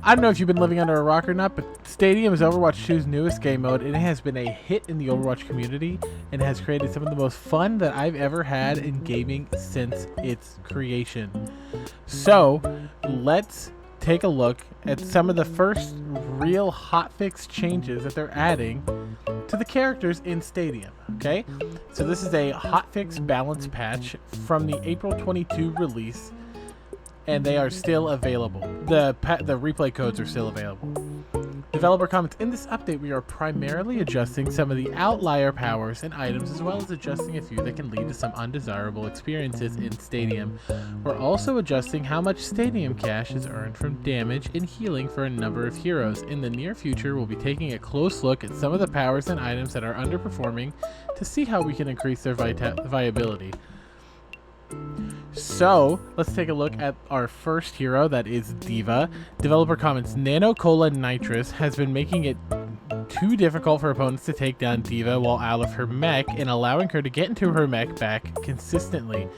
I don't know if you've been living under a rock or not, but Stadium is Overwatch 2's newest game mode, and it has been a hit in the Overwatch community and has created some of the most fun that I've ever had in gaming since its creation. So, let's take a look at some of the first real hotfix changes that they're adding to the characters in Stadium, okay? So this is a hotfix balance patch from the April 22 release, and they are still available. The replay codes are still available. Developer comments, in this update we are primarily adjusting some of the outlier powers and items, as well as adjusting a few that can lead to some undesirable experiences in Stadium. We're also adjusting how much Stadium cash is earned from damage and healing for a number of heroes. In the near future, we'll be taking a close look at some of the powers and items that are underperforming to see how we can increase their viability. So, let's take a look at our first hero, that is D.Va. Developer comments, Nano Cola Nitrous has been making it too difficult for opponents to take down D.Va while out of her mech and allowing her to get into her mech back consistently.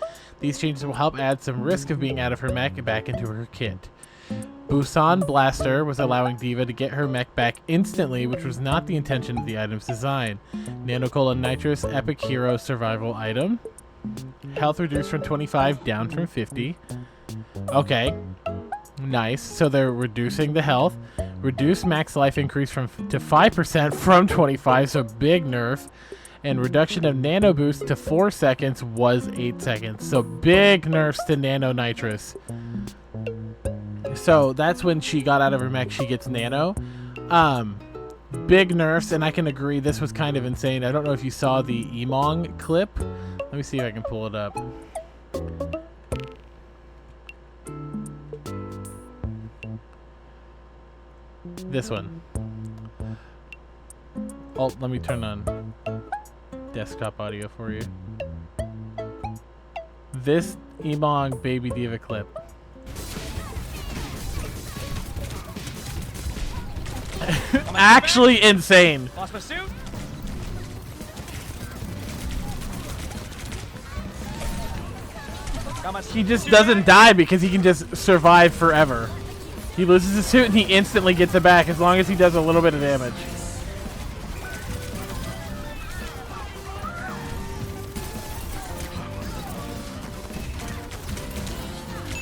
These changes will help add some risk of being out of her mech and back into her kit. Busan Blaster was allowing D.Va to get her mech back instantly, which was not the intention of the item's design. Nano Cola Nitrous Epic Hero Survival item. Health reduced from 25 down from 50. Okay. Nice. So they're reducing the health. Reduced max life increase to 5% from 25, so big nerf. And reduction of nano boost to 4 seconds was 8 seconds. So big nerfs to Nano Nitrous. So that's when she got out of her mech, she gets nano. Big nerfs, and I can agree this was kind of insane. I don't know if you saw the Emong clip. Let me see if I can pull it up. This one. Oh, let me turn on desktop audio for you. This Emong Baby D.Va clip. Actually insane. Lost my suit. He just doesn't die because he can just survive forever. He loses his suit and he instantly gets it back as long as he does a little bit of damage.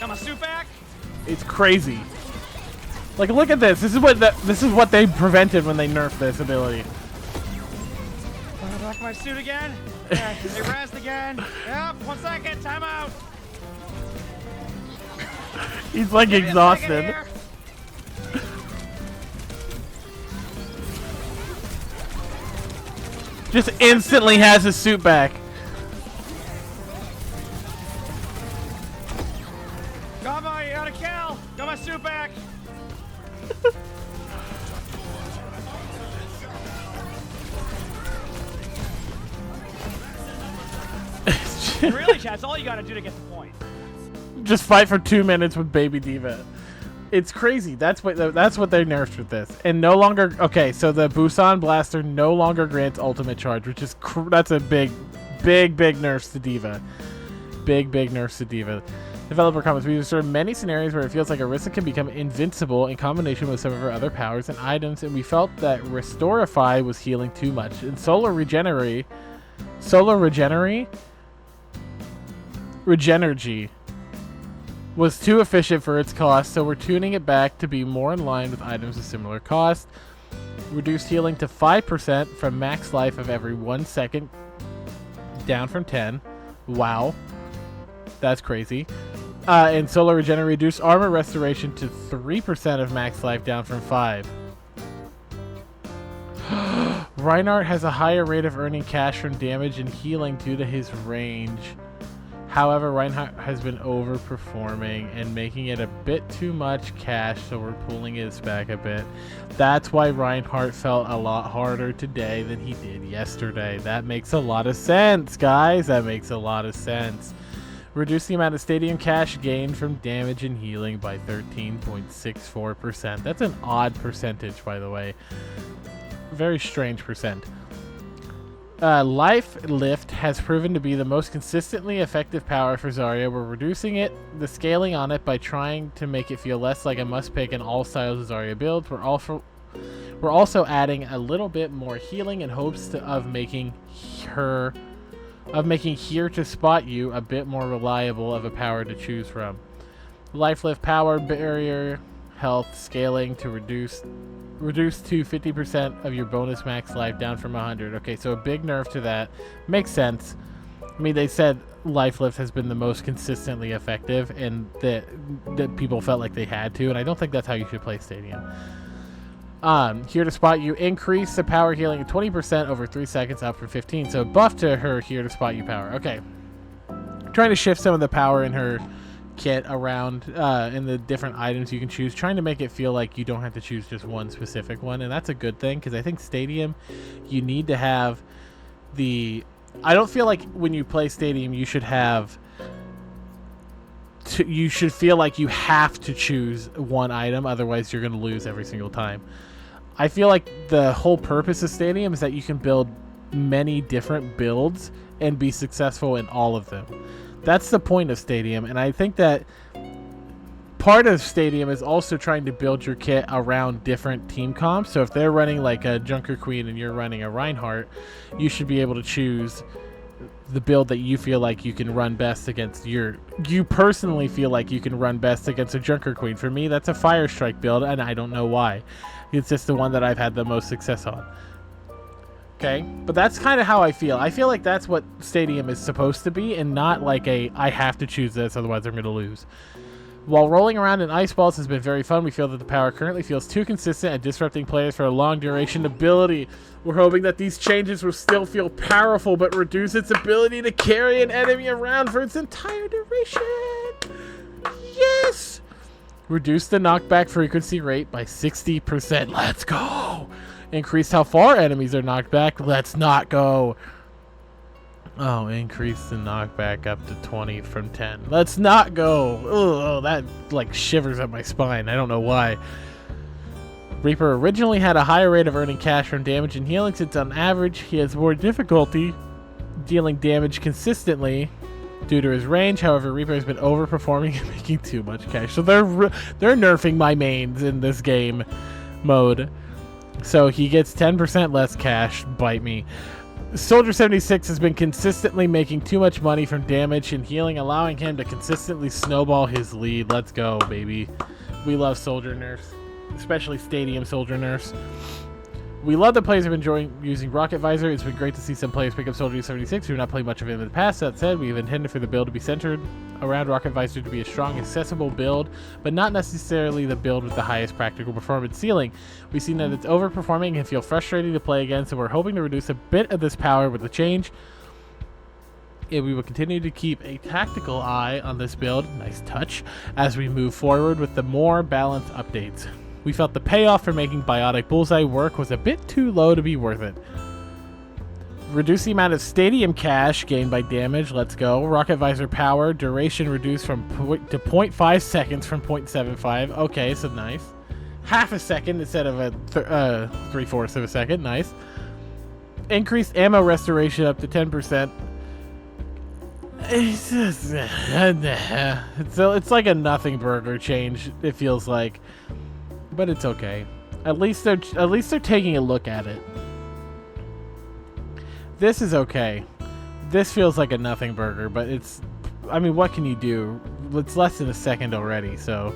Got my suit back. It's crazy. Like, look at this. This is what they prevented when they nerfed this ability. Back my suit again. Yeah, they rezzed again. Yep. 1 second. Time out. He's like exhausted. Just instantly has his suit back. Got a kill. Got my suit back. Really, Chad? That's all you gotta do to get the point. Just fight for 2 minutes with Baby D.Va. It's crazy. That's what they nerfed with this. And no longer, okay, so the Busan Blaster no longer grants ultimate charge, which is that's a big nerfs to D.Va. Big nerfs to D.Va. Developer comments, we've observed many scenarios where it feels like Orisa can become invincible in combination with some of her other powers and items, and we felt that Restorify was healing too much. And Solar Regenergy was too efficient for its cost, so we're tuning it back to be more in line with items of similar cost. Reduced healing to 5% from max life of every 1 second, down from 10. Wow. That's crazy. And Solar Regenerate reduced armor restoration to 3% of max life, down from 5. Reinhardt has a higher rate of earning cash from damage and healing due to his range. However, Reinhardt has been overperforming and making it a bit too much cash, so we're pulling his back a bit. That's why Reinhardt felt a lot harder today than he did yesterday. That makes a lot of sense, guys. That makes a lot of sense. Reduce the amount of Stadium cash gained from damage and healing by 13.64%. That's an odd percentage, by the way. Very strange percent. Life Lift has proven to be the most consistently effective power for Zarya. We're reducing the scaling on it by trying to make it feel less like a must-pick in all styles of Zarya builds. We're also adding a little bit more healing in hopes of making here to spot you a bit more reliable of a power to choose from. Life Lift power barrier health scaling to reduce to 50% of your bonus max life down from 100. Okay, so a big nerf to that. Makes sense. I mean, they said Life Lift has been the most consistently effective, and that people felt like they had to, and I don't think that's how you should play Stadium. Here to spot you, increase the power healing 20% over 3 seconds, up from 15. So buff to her here to spot you power. Okay. Trying to shift some of the power in her kit around in the different items you can choose, trying to make it feel like you don't have to choose just one specific one, and that's a good thing, because I think Stadium, you need to have I don't feel like when you play Stadium you should feel like you have to choose one item, otherwise you're going to lose every single time. I feel like the whole purpose of Stadium is that you can build many different builds and be successful in all of them. That's the point of Stadium, and I think that part of Stadium is also trying to build your kit around different team comps. So if they're running like a Junker Queen and you're running a Reinhardt, you should be able to choose the build that you feel like you can run best against you personally feel like you can run best against a Junker Queen. For me, that's a Fire Strike build, and I don't know why. It's just the one that I've had the most success on. Okay, but that's kind of how I feel. I feel like that's what Stadium is supposed to be, and not like I have to choose this, otherwise I'm going to lose. While rolling around in ice balls has been very fun, we feel that the power currently feels too consistent at disrupting players for a long duration ability. We're hoping that these changes will still feel powerful, but reduce its ability to carry an enemy around for its entire duration. Yes! Reduce the knockback frequency rate by 60%. Let's go! Increase how far enemies are knocked back. Let's not go. Oh, increase the knockback up to 20 from 10. Let's not go. Oh, that like shivers up my spine. I don't know why. Reaper originally had a higher rate of earning cash from damage and healing, since on average he has more difficulty dealing damage consistently due to his range. However, Reaper has been overperforming and making too much cash. So they're nerfing my mains in this game mode. So he gets 10% less cash. Bite me. Soldier 76 has been consistently making too much money from damage and healing, allowing him to consistently snowball his lead. Let's go, baby. We love soldier nerfs, especially Stadium soldier nerfs. We love that players have been enjoying using Rocket Visor. It's been great to see some players pick up Soldier 76 who have not played much of it in the past. That said, we have intended for the build to be centered around Rocket Visor to be a strong, accessible build, but not necessarily the build with the highest practical performance ceiling. We've seen that it's overperforming and feel frustrating to play against, so we're hoping to reduce a bit of this power with the change. And we will continue to keep a tactical eye on this build, nice touch, as we move forward with the more balanced updates. We felt the payoff for making Biotic Bullseye work was a bit too low to be worth it. Reduce the amount of Stadium cash gained by damage. Let's go. Rocket Visor power. Duration reduced to 0.5 seconds from 0.75. Okay, so nice. Half a second instead of a 3/4 of a second. Nice. Increased ammo restoration up to 10%. It's like a nothing burger change, it feels like. But it's okay. At least they're taking a look at it. This is okay. This feels like a nothing burger, but it's, I mean, what can you do? It's less than a second already, so.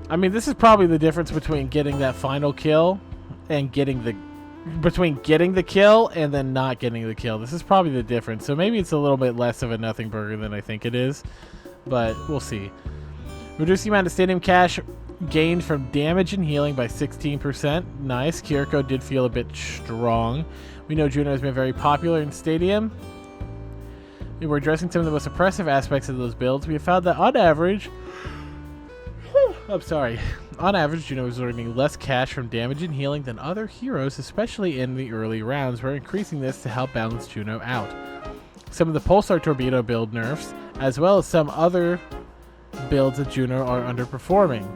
I mean, this is probably the difference between getting that final kill and getting the kill and then not getting the kill. This is probably the difference. So maybe it's a little bit less of a nothing burger than I think it is, but we'll see. Reduce the amount of Stadium cash gained from damage and healing by 16%. Nice. Kiriko did feel a bit strong. We know Juno has been very popular in Stadium. We're addressing some of the most oppressive aspects of those builds. We have found that on average, on average, Juno is earning less cash from damage and healing than other heroes, especially in the early rounds. We're increasing this to help balance Juno out. Some of the Pulsar Torpedo build nerfs, as well as some other builds of Juno, are underperforming.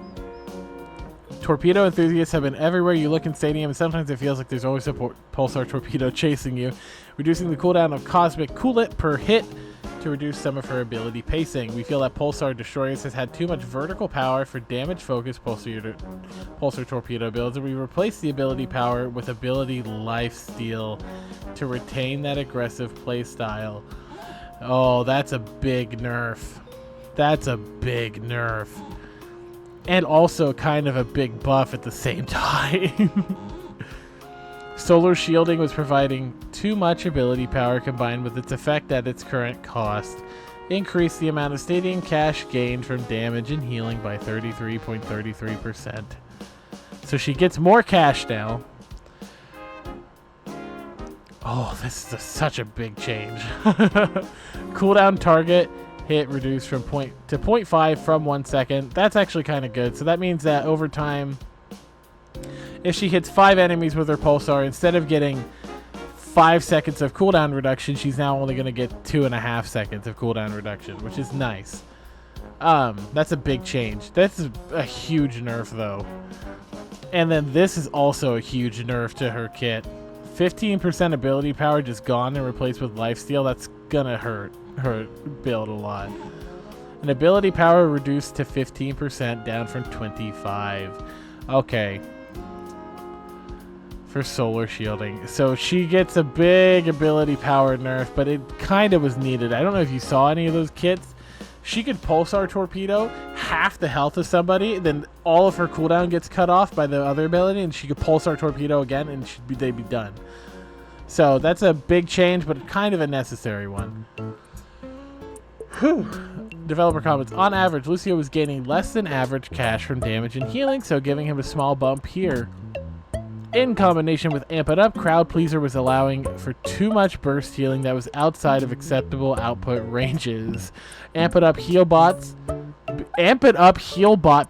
Torpedo enthusiasts have been everywhere you look in Stadium, and sometimes it feels like there's always a pulsar torpedo chasing you, reducing the cooldown of Cosmic Coolit per hit to reduce some of her ability pacing. We feel that Pulsar Destroyers has had too much vertical power for damage-focused pulsar torpedo builds, and we replaced the ability power with ability lifesteal to retain that aggressive playstyle. Oh, that's a big nerf. That's a big nerf. And also kind of a big buff at the same time. Solar Shielding was providing too much ability power combined with its effect at its current cost. Increased the amount of Stadium cash gained from damage and healing by 33.33%. So she gets more cash now. Oh, this is such a big change. Cooldown target hit reduced from 0.5 from 1 second. That's actually kind of good. So that means that over time, if she hits 5 enemies with her pulsar, instead of getting 5 seconds of cooldown reduction, she's now only going to get 2.5 seconds of cooldown reduction, which is nice. That's a big change. That's a huge nerf, though. And then this is also a huge nerf to her kit. 15% ability power just gone and replaced with lifesteal. That's gonna hurt her build a lot. And ability power reduced to 15%, down from 25. Okay. For Solar Shielding. So she gets a big ability power nerf, but it kind of was needed. I don't know if you saw any of those kits. She could Pulsar Torpedo half the health of somebody, then all of her cooldown gets cut off by the other ability, and she could Pulsar Torpedo again, and they'd be done. So that's a big change, but kind of a necessary one. Whew. Developer comments. On average, Lucio was gaining less than average cash from damage and healing, so giving him a small bump here. In combination with Amp It Up, Crowd Pleaser was allowing for too much burst healing that was outside of acceptable output ranges. Amp It Up Healbot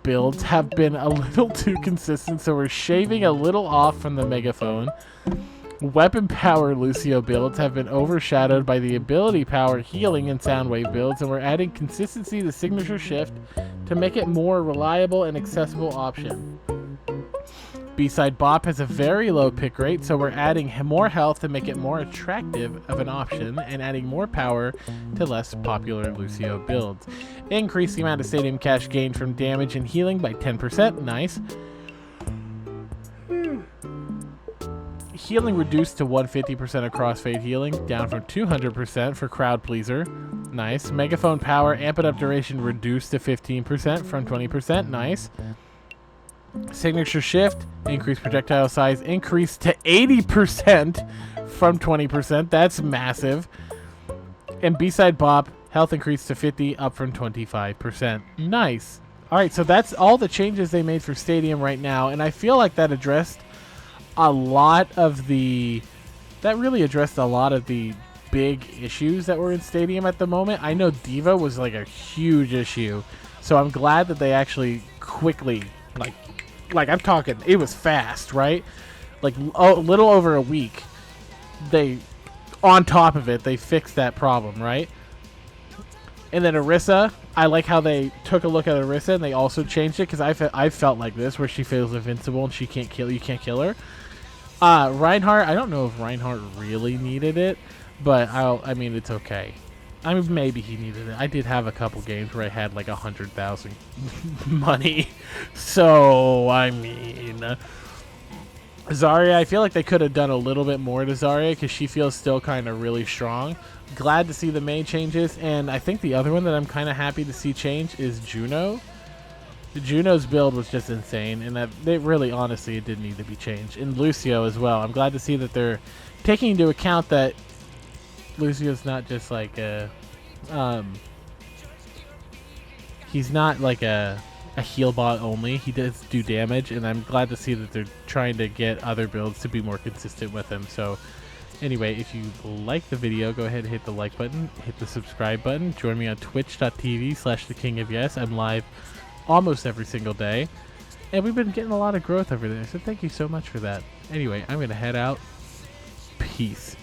builds have been a little too consistent, so we're shaving a little off from the megaphone. Weapon power Lucio builds have been overshadowed by the ability power healing and Soundwave builds, and we're adding consistency to Signature Shift to make it more reliable and accessible option. B-Side Bop has a very low pick rate, so we're adding more health to make it more attractive of an option and adding more power to less popular Lucio builds. Increase the amount of Stadium cash gained from damage and healing by 10%. Nice. Healing reduced to 150% of crossfade healing, down from 200% for Crowd Pleaser. Nice. Megaphone power, Amp It Up duration reduced to 15% from 20%. Nice. Signature Shift, increased projectile size, increased to 80% from 20%. That's massive. And B-Side Bop, health increased to 50, up from 25%. Nice. All right, so that's all the changes they made for Stadium right now, and I feel like that addressed a lot of the... That really addressed a lot of the big issues that were in Stadium at the moment. I know Diva was like a huge issue, so I'm glad that they actually quickly, like I'm talking, it was fast, right? Like a little over a week, they, on top of it, they fixed that problem, right? And then Orisa, I like how they took a look at Orisa and they also changed it, because I felt like this, where she feels invincible and she can't kill, you can't kill her. Reinhardt, I don't know if Reinhardt really needed it, but I mean, it's okay. I mean, maybe he needed it. I did have a couple games where I had like 100,000 money. So, I mean... Zarya, I feel like they could have done a little bit more to Zarya, because she feels still kind of really strong. Glad to see the main changes, and I think the other one that I'm kind of happy to see change is Juno. Juno's build was just insane, and that they really, honestly, it did need to be changed. And Lucio as well. I'm glad to see that they're taking into account that Lucio's not just like a, he's not like a heal bot only. He does do damage, and I'm glad to see that they're trying to get other builds to be more consistent with him. So anyway, if you like the video, go ahead and hit the like button, hit the subscribe button. Join me on twitch.tv/TheKingofYes. I'm live almost every single day, and we've been getting a lot of growth over there, so thank you so much for that. Anyway, I'm gonna head out. Peace.